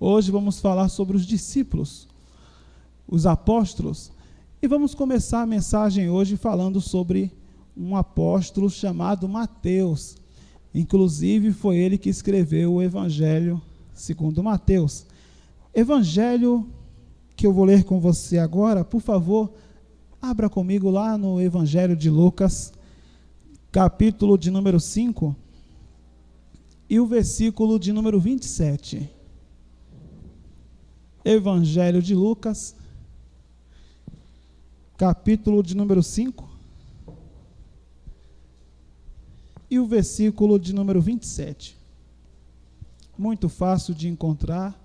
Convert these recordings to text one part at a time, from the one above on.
Hoje vamos falar sobre os discípulos, os apóstolos, e vamos começar a mensagem hoje falando sobre um apóstolo chamado Mateus. Inclusive foi ele que escreveu o Evangelho segundo Mateus. Evangelho que eu vou ler com você agora, por favor, abra comigo lá no Evangelho de Lucas, capítulo de número 5, e o versículo de número 27. Evangelho de Lucas, capítulo de número 5, e o versículo de número 27. Muito fácil de encontrar.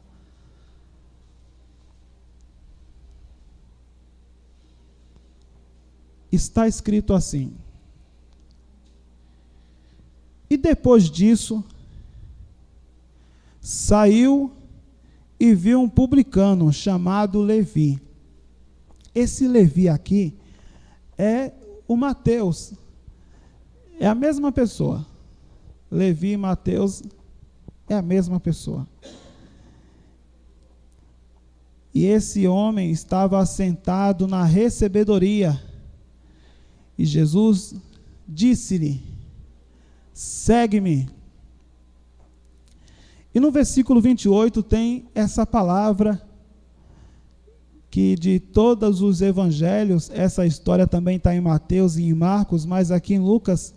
Está escrito assim: e depois disso, saiu e viu um publicano chamado Levi. Esse Levi aqui é o Mateus, é a mesma pessoa. Levi e Mateus é a mesma pessoa. E esse homem estava assentado na recebedoria, e Jesus disse-lhe: segue-me. E no versículo 28 tem essa palavra que de todos os evangelhos, essa história também está em Mateus e em Marcos, mas aqui em Lucas,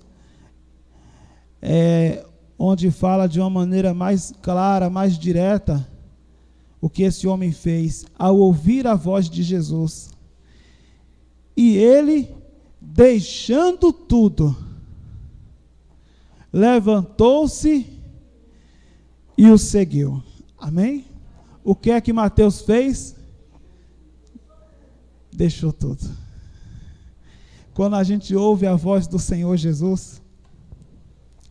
onde fala de uma maneira mais clara, mais direta, o que esse homem fez ao ouvir a voz de Jesus. E ele, deixando tudo, levantou-se e o seguiu. Amém? O que é que Mateus fez? Deixou tudo. Quando a gente ouve a voz do Senhor Jesus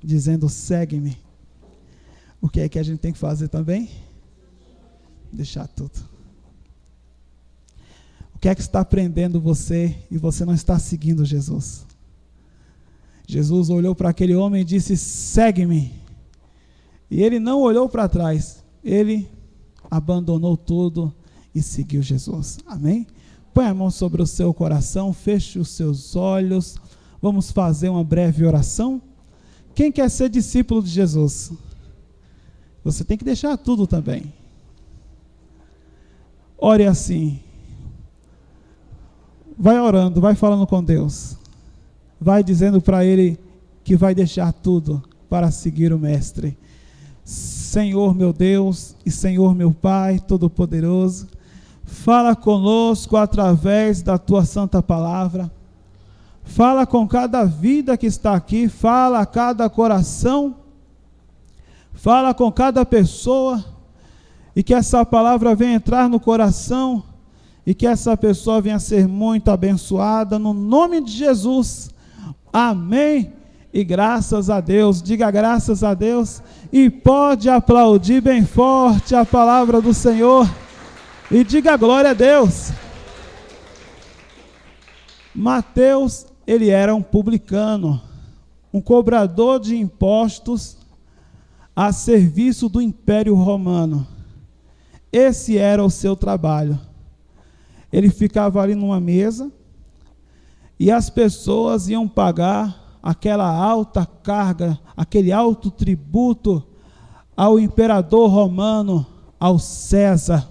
dizendo: segue-me, o que é que a gente tem que fazer também? Deixar tudo. O que é que está prendendo você e você não está seguindo Jesus? Jesus olhou para aquele homem e disse: segue-me. E ele não olhou para trás, ele abandonou tudo e seguiu Jesus. Amém? Põe a mão sobre o seu coração, feche os seus olhos, vamos fazer uma breve oração. Quem quer ser discípulo de Jesus? Você tem que deixar tudo também. Ore assim. Vai orando, vai falando com Deus. Vai dizendo para Ele que vai deixar tudo para seguir o Mestre. Senhor meu Deus e Senhor meu Pai Todo-Poderoso, fala conosco através da Tua Santa Palavra. Fala com cada vida que está aqui, fala a cada coração, fala com cada pessoa, e que essa palavra venha entrar no coração, e que essa pessoa venha ser muito abençoada, no nome de Jesus. Amém. E graças a Deus, diga graças a Deus, e pode aplaudir bem forte a palavra do Senhor, e diga glória a Deus. Mateus, ele era um publicano, um cobrador de impostos a serviço do Império Romano. Esse era o seu trabalho. Ele ficava ali numa mesa e as pessoas iam pagar aquela alta carga, aquele alto tributo ao imperador romano, ao César.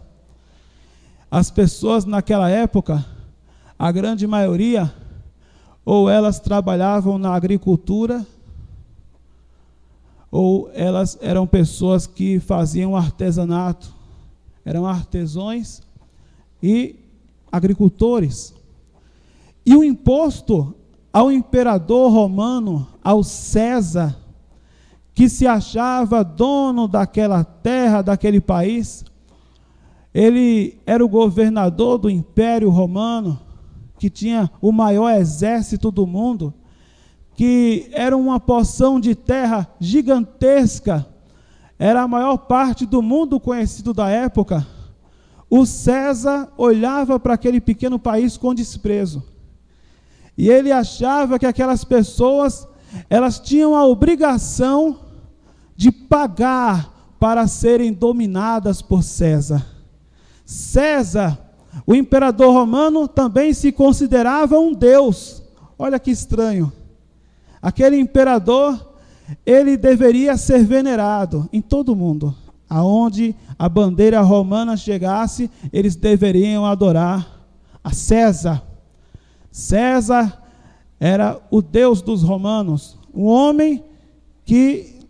As pessoas naquela época, a grande maioria, ou elas trabalhavam na agricultura, ou elas eram pessoas que faziam artesanato, eram artesãos e agricultores. E o imposto ao imperador romano, ao César, que se achava dono daquela terra, daquele país, ele era o governador do Império Romano, que tinha o maior exército do mundo, que era uma porção de terra gigantesca, era a maior parte do mundo conhecido da época. O César olhava para aquele pequeno país com desprezo. E ele achava que aquelas pessoas, elas tinham a obrigação de pagar para serem dominadas por César. César, o imperador romano, também se considerava um deus. Olha que estranho. Aquele imperador, ele deveria ser venerado em todo o mundo. Aonde a bandeira romana chegasse, eles deveriam adorar a César. César era o deus dos romanos, um homem que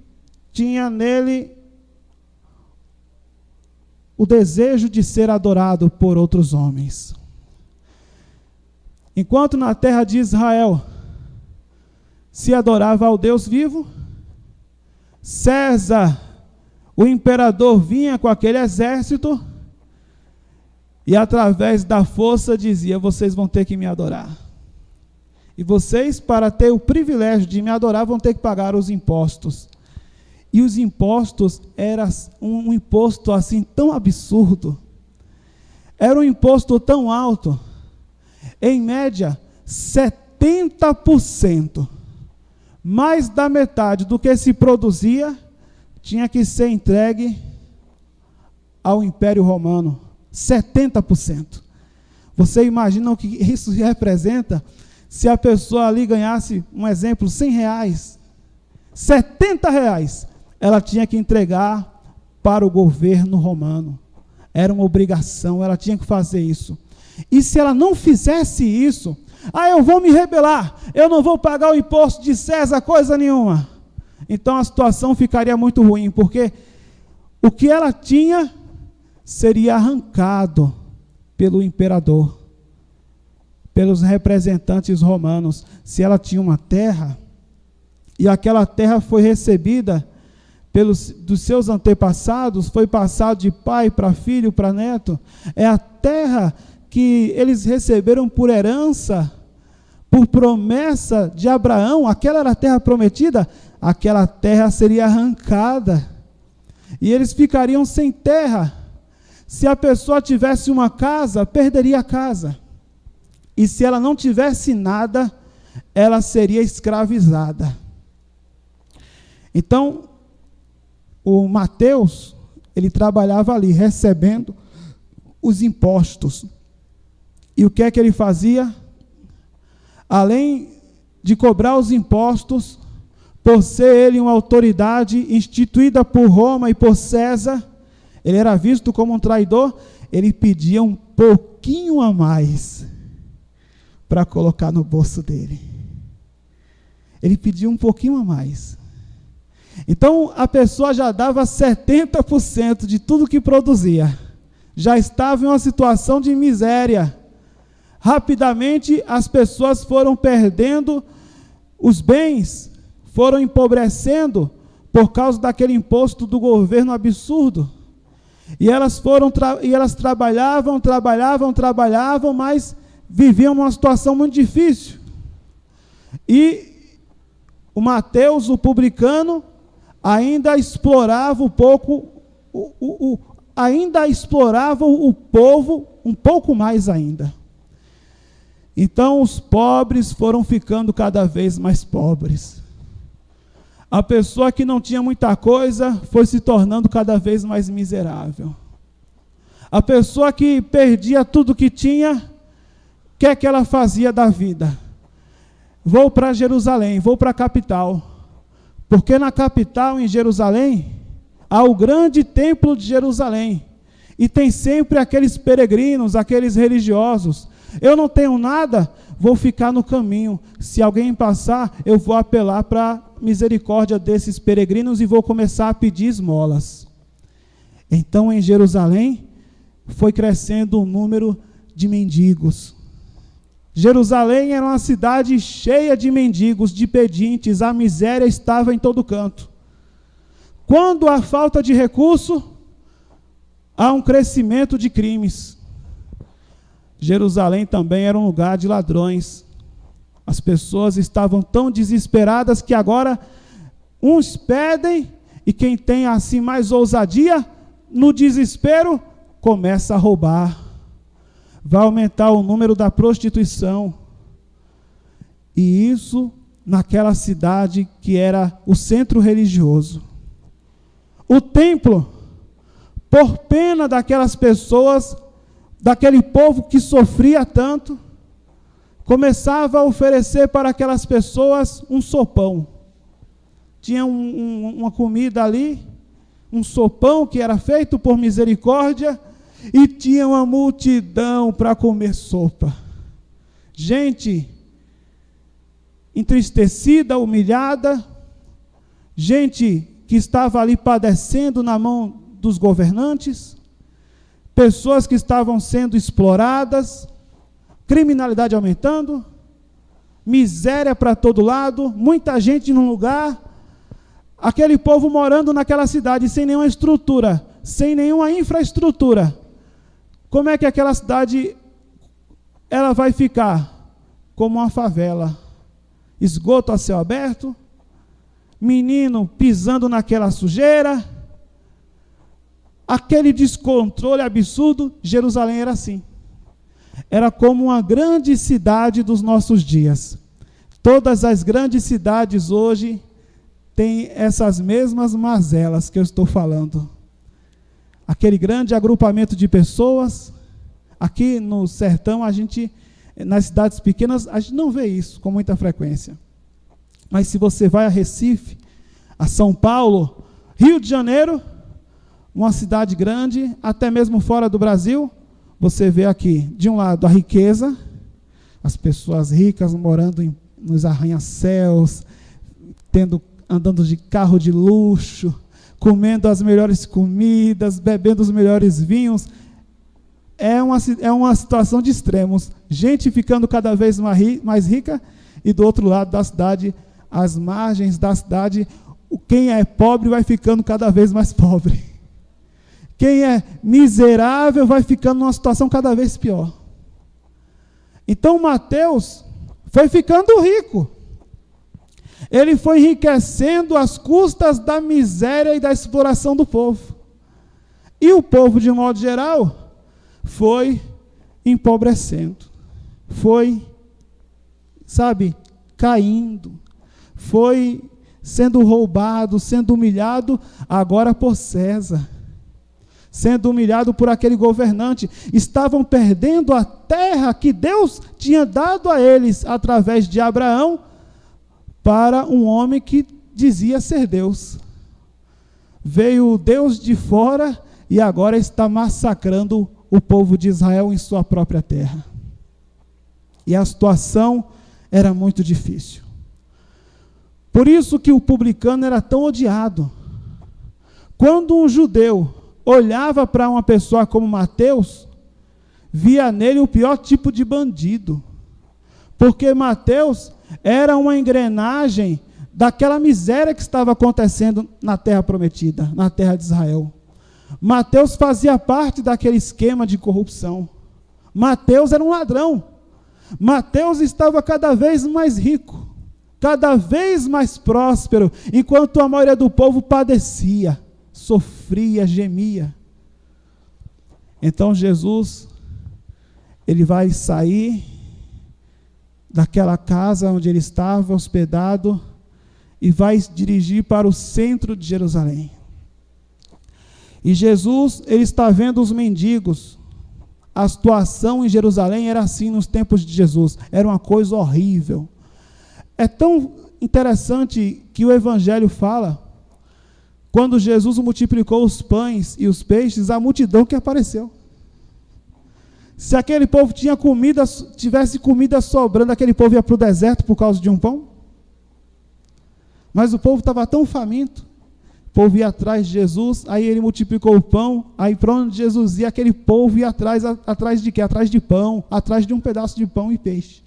tinha nele o desejo de ser adorado por outros homens. Enquanto na terra de Israel se adorava ao Deus vivo, César, o imperador, vinha com aquele exército e através da força dizia: vocês vão ter que me adorar. E vocês, para ter o privilégio de me adorar, vão ter que pagar os impostos. E os impostos eram um imposto assim tão absurdo. Era um imposto tão alto. Em média, 70%. Mais da metade do que se produzia tinha que ser entregue ao Império Romano. 70%. Você imagina o que isso representa se a pessoa ali ganhasse, um exemplo, R$100, R$70, ela tinha que entregar para o governo romano. Era uma obrigação, ela tinha que fazer isso. E se ela não fizesse isso, eu vou me rebelar, eu não vou pagar o imposto de César, coisa nenhuma. Então a situação ficaria muito ruim, porque o que ela tinha seria arrancado pelo imperador, pelos representantes romanos. Se ela tinha uma terra, e aquela terra foi recebida dos seus antepassados, foi passado de pai para filho, para neto, é a terra que eles receberam por herança, por promessa de Abraão. Aquela era a terra prometida, aquela terra seria arrancada, e eles ficariam sem terra. Se a pessoa tivesse uma casa, perderia a casa, e se ela não tivesse nada, ela seria escravizada. Então, o Mateus, ele trabalhava ali, recebendo os impostos. E o que é que ele fazia? Além de cobrar os impostos, por ser ele uma autoridade instituída por Roma e por César, ele era visto como um traidor, ele pedia um pouquinho a mais para colocar no bolso dele. Ele pedia um pouquinho a mais. Então, a pessoa já dava 70% de tudo que produzia. Já estava em uma situação de miséria. Rapidamente, as pessoas foram perdendo os bens, foram empobrecendo por causa daquele imposto do governo absurdo. E elas trabalhavam, mas viviam numa situação muito difícil. E o Mateus, o publicano, ainda explorava o povo um pouco mais ainda. Então os pobres foram ficando cada vez mais pobres. A pessoa que não tinha muita coisa foi se tornando cada vez mais miserável. A pessoa que perdia tudo que tinha, o que é que ela fazia da vida? Vou para Jerusalém, vou para a capital. Porque na capital, em Jerusalém, há o grande templo de Jerusalém. E tem sempre aqueles peregrinos, aqueles religiosos. Eu não tenho nada, vou ficar no caminho. Se alguém passar, eu vou apelar para a misericórdia desses peregrinos e vou começar a pedir esmolas. Então, em Jerusalém, foi crescendo o número de mendigos. Jerusalém era uma cidade cheia de mendigos, de pedintes, a miséria estava em todo canto. Quando há falta de recurso, há um crescimento de crimes. Jerusalém também era um lugar de ladrões. As pessoas estavam tão desesperadas que agora uns pedem, e quem tem assim mais ousadia, no desespero, começa a roubar. Vai aumentar o número da prostituição. E isso naquela cidade que era o centro religioso. o templo, por pena daquelas pessoas, daquele povo que sofria tanto, começava a oferecer para aquelas pessoas um sopão. Tinha uma comida ali, um sopão que era feito por misericórdia, e tinha uma multidão para comer sopa. Gente entristecida, humilhada, gente que estava ali padecendo na mão dos governantes, pessoas que estavam sendo exploradas, criminalidade aumentando, miséria para todo lado, muita gente num lugar, aquele povo morando naquela cidade sem nenhuma estrutura, sem nenhuma infraestrutura. Como é que aquela cidade ela vai ficar? Como uma favela. Esgoto a céu aberto, menino pisando naquela sujeira, aquele descontrole absurdo. Jerusalém era assim. Era como uma grande cidade dos nossos dias. Todas as grandes cidades hoje têm essas mesmas mazelas que eu estou falando. Aquele grande agrupamento de pessoas. Aqui no sertão, nas cidades pequenas, a gente não vê isso com muita frequência. Mas se você vai a Recife, a São Paulo, Rio de Janeiro, uma cidade grande, até mesmo fora do Brasil, você vê aqui, de um lado, a riqueza, as pessoas ricas morando nos arranha-céus, andando de carro de luxo, comendo as melhores comidas, bebendo os melhores vinhos. É uma situação de extremos. Gente ficando cada vez mais rica, e do outro lado da cidade, às margens da cidade, quem é pobre vai ficando cada vez mais pobre. Quem é miserável vai ficando numa situação cada vez pior. Então Mateus foi ficando rico. Ele foi enriquecendo às custas da miséria e da exploração do povo. E o povo, de modo geral, foi empobrecendo, foi, caindo, foi sendo roubado, sendo humilhado agora por César, sendo humilhado por aquele governante. Estavam perdendo a terra que Deus tinha dado a eles através de Abraão para um homem que dizia ser Deus. Veio o Deus de fora e agora está massacrando o povo de Israel em sua própria terra. E a situação era muito difícil. Por isso que o publicano era tão odiado. Quando um judeu olhava para uma pessoa como Mateus, via nele o pior tipo de bandido. Porque Mateus era uma engrenagem daquela miséria que estava acontecendo na terra prometida, na terra de Israel. Mateus fazia parte daquele esquema de corrupção. Mateus era um ladrão. Mateus estava cada vez mais rico, cada vez mais próspero, enquanto a maioria do povo padecia, sofria, gemia. Então Jesus, ele vai sair daquela casa onde ele estava hospedado e vai dirigir para o centro de Jerusalém. E Jesus, ele está vendo os mendigos. A situação em Jerusalém era assim nos tempos de Jesus. Era uma coisa horrível. É tão interessante que o Evangelho fala, quando Jesus multiplicou os pães e os peixes, a multidão que apareceu. Se aquele povo tivesse comida sobrando, aquele povo ia para o deserto por causa de um pão? Mas o povo estava tão faminto. O povo ia atrás de Jesus, aí ele multiplicou o pão, aí para onde Jesus ia, aquele povo ia atrás de quê? Atrás de pão, atrás de um pedaço de pão e peixe.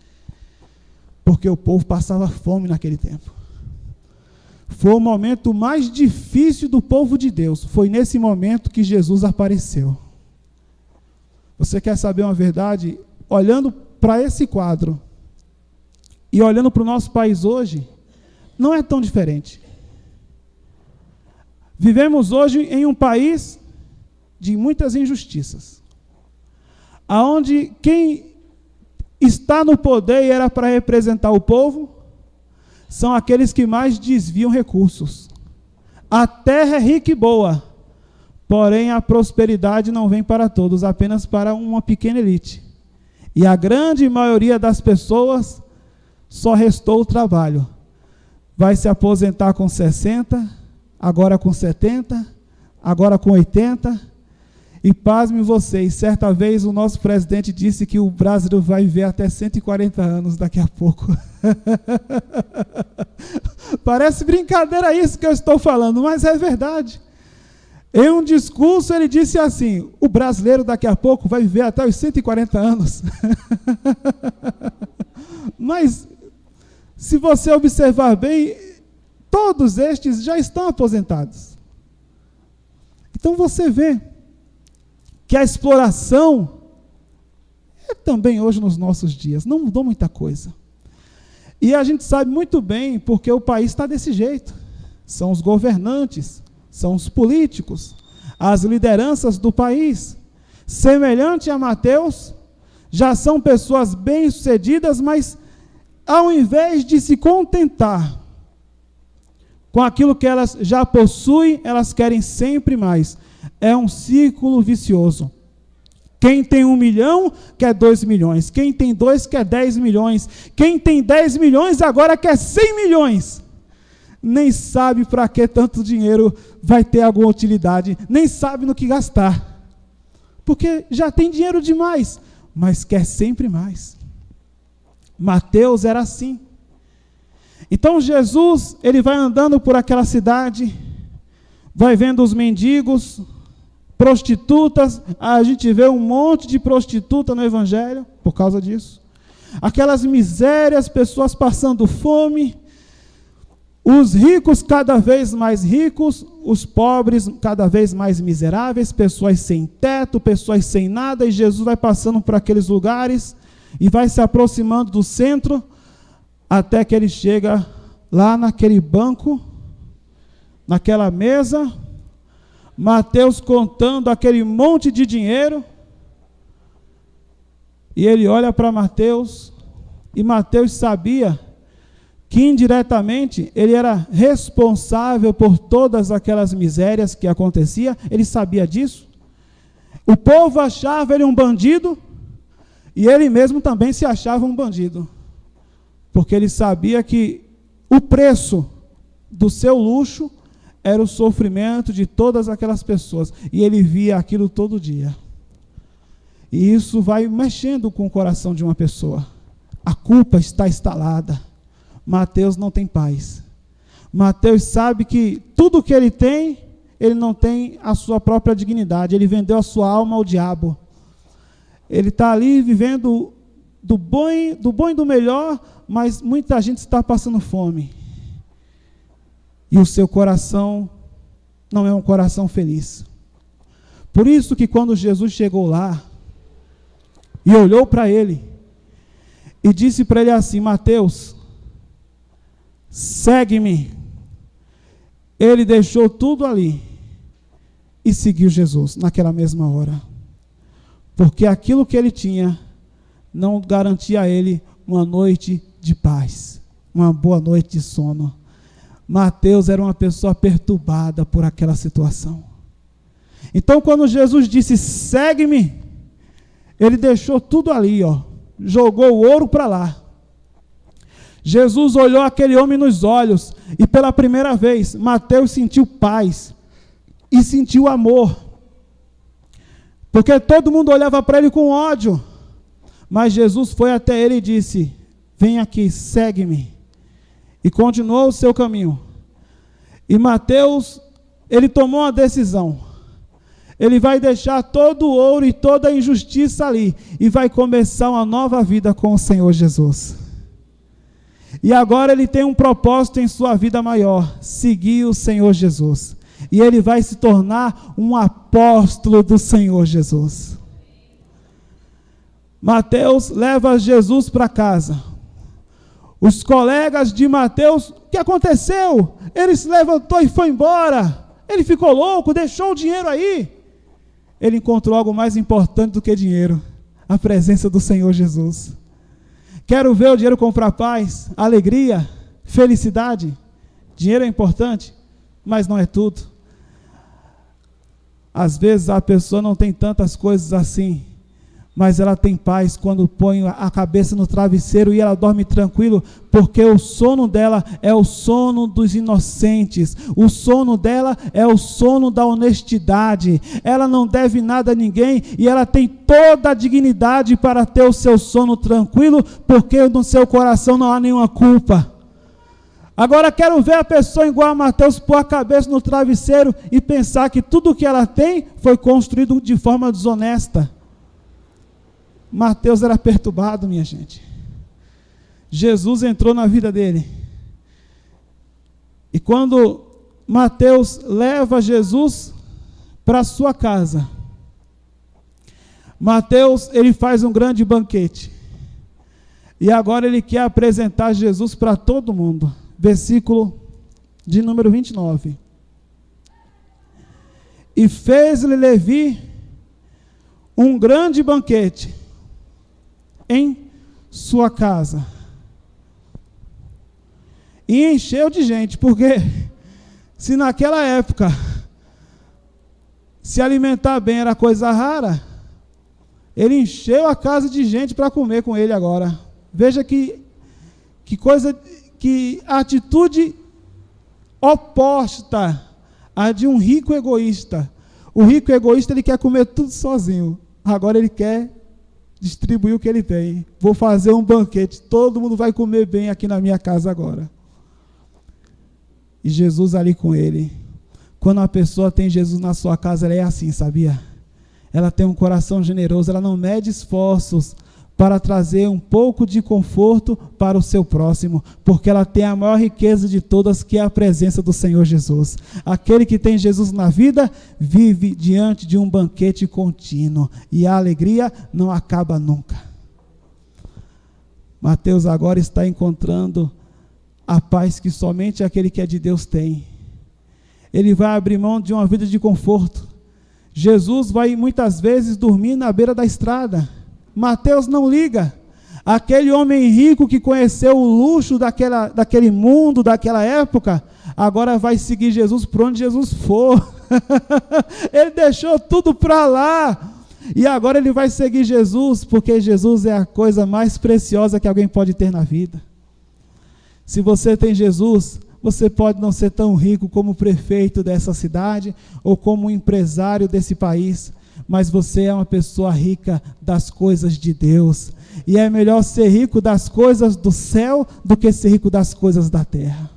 Porque o povo passava fome naquele tempo. Foi o momento mais difícil do povo de Deus. Foi nesse momento que Jesus apareceu. Você quer saber uma verdade? Olhando para esse quadro e olhando para o nosso país hoje, não é tão diferente. Vivemos hoje em um país de muitas injustiças, aonde quem está no poder e era para representar o povo são aqueles que mais desviam recursos. A terra é rica e boa, porém a prosperidade não vem para todos, apenas para uma pequena elite. E a grande maioria das pessoas só restou o trabalho. Vai se aposentar com 60, agora com 70, agora com 80. E pasmem vocês, certa vez o nosso presidente disse que o Brasil vai viver até 140 anos daqui a pouco. Parece brincadeira isso que eu estou falando, mas é verdade. Em um discurso ele disse assim: o brasileiro daqui a pouco vai viver até os 140 anos. Mas, se você observar bem, todos estes já estão aposentados. Então você vê que a exploração é também hoje nos nossos dias, não mudou muita coisa. E a gente sabe muito bem porque o país está desse jeito. São os governantes, são os políticos, as lideranças do país. Semelhante a Mateus, já são pessoas bem-sucedidas, mas ao invés de se contentar com aquilo que elas já possuem, elas querem sempre mais. É um círculo vicioso. Quem tem 1 milhão, quer 2 milhões. Quem tem 2, quer 10 milhões. Quem tem 10 milhões, agora quer 100 milhões. Nem sabe para que tanto dinheiro vai ter alguma utilidade. Nem sabe no que gastar. Porque já tem dinheiro demais, mas quer sempre mais. Mateus era assim. Então Jesus, ele vai andando por aquela cidade, vai vendo os mendigos, prostitutas. A gente vê um monte de prostituta no Evangelho por causa disso. Aquelas misérias, pessoas passando fome, os ricos cada vez mais ricos, os pobres cada vez mais miseráveis, pessoas sem teto, pessoas sem nada, e Jesus vai passando por aqueles lugares e vai se aproximando do centro, até que ele chega lá naquele banco, naquela mesa, Mateus contando aquele monte de dinheiro, e ele olha para Mateus, e Mateus sabia que indiretamente ele era responsável por todas aquelas misérias que aconteciam. Ele sabia disso. O povo achava ele um bandido, e ele mesmo também se achava um bandido, porque ele sabia que o preço do seu luxo era o sofrimento de todas aquelas pessoas, e ele via aquilo todo dia. E isso vai mexendo com o coração de uma pessoa. A culpa está instalada. Mateus não tem paz. Mateus sabe que tudo que ele tem, ele não tem a sua própria dignidade. Ele vendeu a sua alma ao diabo. Ele está ali vivendo do bom e do melhor, mas muita gente está passando fome. E o seu coração não é um coração feliz. Por isso que quando Jesus chegou lá e olhou para ele e disse para ele assim: Mateus, segue-me. Ele deixou tudo ali e seguiu Jesus naquela mesma hora. Porque aquilo que ele tinha não garantia a ele uma noite de paz, uma boa noite de sono. Mateus era uma pessoa perturbada por aquela situação. Então, quando Jesus disse: segue-me, ele deixou tudo ali, jogou o ouro para lá. Jesus olhou aquele homem nos olhos, e pela primeira vez, Mateus sentiu paz e sentiu amor. Porque todo mundo olhava para ele com ódio, mas Jesus foi até ele e disse: vem aqui, segue-me. E continuou o seu caminho. E Mateus, ele tomou uma decisão. Ele vai deixar todo o ouro e toda a injustiça ali, e vai começar uma nova vida com o Senhor Jesus. E agora ele tem um propósito em sua vida maior: seguir o Senhor Jesus. E ele vai se tornar um apóstolo do Senhor Jesus. Mateus leva Jesus para casa. Os colegas de Mateus: o que aconteceu? Ele se levantou e foi embora. Ele ficou louco, deixou o dinheiro aí. Ele encontrou algo mais importante do que dinheiro: a presença do Senhor Jesus. Quero ver o dinheiro comprar paz, alegria, felicidade. Dinheiro é importante? mas não é tudo. Às vezes a pessoa não tem tantas coisas assim, mas ela tem paz quando põe a cabeça no travesseiro e ela dorme tranquilo, porque o sono dela é o sono dos inocentes, o sono dela é o sono da honestidade, ela não deve nada a ninguém e ela tem toda a dignidade para ter o seu sono tranquilo, porque no seu coração não há nenhuma culpa. Agora quero ver a pessoa igual a Mateus pôr a cabeça no travesseiro e pensar que tudo que ela tem foi construído de forma desonesta. Mateus era perturbado, minha gente. Jesus entrou na vida dele. E quando Mateus leva Jesus para sua casa, Mateus, ele faz um grande banquete. E agora ele quer apresentar Jesus para todo mundo. Versículo de número 29. E fez-lhe Levi um grande banquete em sua casa. E encheu de gente, porque se naquela época se alimentar bem era coisa rara, ele encheu a casa de gente para comer com ele agora. Veja que coisa, que atitude oposta à de um rico egoísta. O rico egoísta, ele quer comer tudo sozinho. Agora ele quer distribuir o que ele tem. Vou fazer um banquete, todo mundo vai comer bem aqui na minha casa agora. E Jesus ali com ele. Quando uma pessoa tem Jesus na sua casa, ela é assim, sabia? Ela tem um coração generoso, ela não mede esforços para trazer um pouco de conforto para o seu próximo, porque ela tem a maior riqueza de todas, que é a presença do Senhor Jesus. Aquele que tem Jesus na vida, vive diante de um banquete contínuo, e a alegria não acaba nunca. Mateus agora está encontrando a paz que somente aquele que é de Deus tem. Ele vai abrir mão de uma vida de conforto. Jesus vai muitas vezes dormir na beira da estrada. Mateus não liga. Aquele homem rico que conheceu o luxo daquele mundo, daquela época, agora vai seguir Jesus por onde Jesus for. Ele deixou tudo para lá. E agora ele vai seguir Jesus, porque Jesus é a coisa mais preciosa que alguém pode ter na vida. Se você tem Jesus, você pode não ser tão rico como o prefeito dessa cidade, ou como o empresário desse país, mas você é uma pessoa rica das coisas de Deus, e é melhor ser rico das coisas do céu do que ser rico das coisas da terra.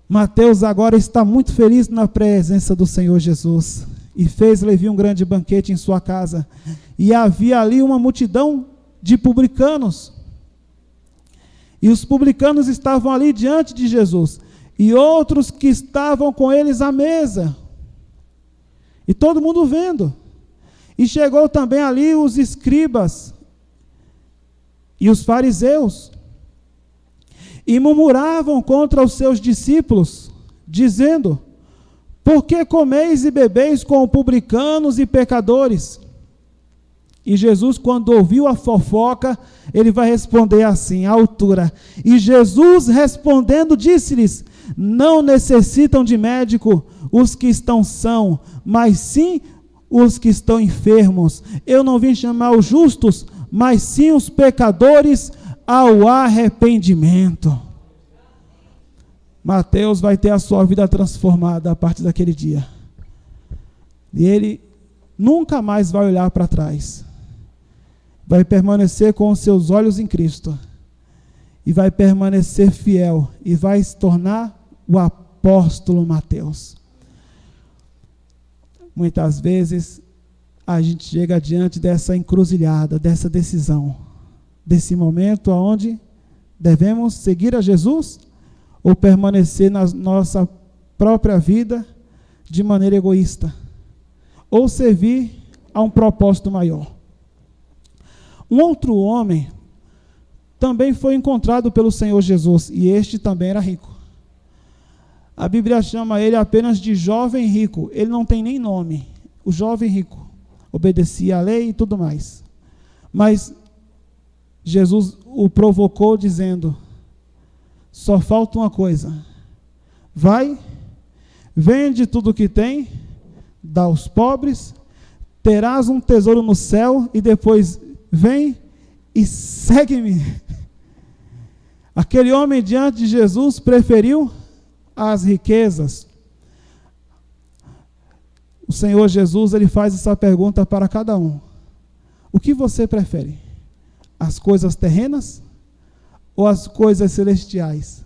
Mateus agora está muito feliz na presença do Senhor Jesus, e fez Levi um grande banquete em sua casa, e havia ali uma multidão de publicanos, e os publicanos estavam ali diante de Jesus, e outros que estavam com eles à mesa, e todo mundo vendo. E chegou também ali os escribas e os fariseus, e murmuravam contra os seus discípulos, dizendo: por que comeis e bebeis com publicanos e pecadores? E Jesus, quando ouviu a fofoca, ele vai responder assim, à altura. E Jesus respondendo disse-lhes: não necessitam de médico os que estão sãos, mas sim os que estão enfermos. Eu não vim chamar os justos, mas sim os pecadores ao arrependimento. Mateus vai ter a sua vida transformada a partir daquele dia. E ele nunca mais vai olhar para trás. Vai permanecer com os seus olhos em Cristo. E vai permanecer fiel. E vai se tornar o apóstolo Mateus. Muitas vezes a gente chega diante dessa encruzilhada, dessa decisão, desse momento onde devemos seguir a Jesus ou permanecer na nossa própria vida de maneira egoísta, ou servir a um propósito maior. Um outro homem também foi encontrado pelo Senhor Jesus, e este também era rico. A Bíblia chama ele apenas de jovem rico, ele não tem nem nome, o jovem rico, obedecia à lei e tudo mais. Mas Jesus o provocou dizendo: só falta uma coisa, vai, vende tudo o que tem, dá aos pobres, terás um tesouro no céu, e depois vem e segue-me. Aquele homem diante de Jesus preferiu as riquezas. O Senhor Jesus, ele faz essa pergunta para cada um. O que você prefere? As coisas terrenas ou as coisas celestiais?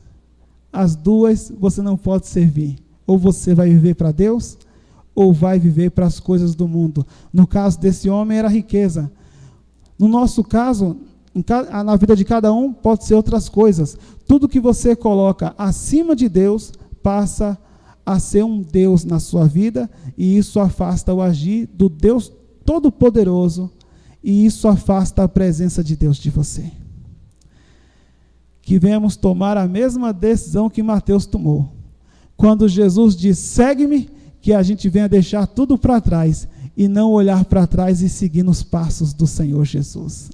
As duas você não pode servir. Ou você vai viver para Deus, ou vai viver para as coisas do mundo. No caso desse homem era riqueza. No nosso caso, na vida de cada um, pode ser outras coisas. Tudo que você coloca acima de Deus passa a ser um Deus na sua vida, e isso afasta o agir do Deus Todo-Poderoso, e isso afasta a presença de Deus de você. Que venhamos tomar a mesma decisão que Mateus tomou. Quando Jesus diz, segue-me, que a gente venha deixar tudo para trás, e não olhar para trás e seguir nos passos do Senhor Jesus.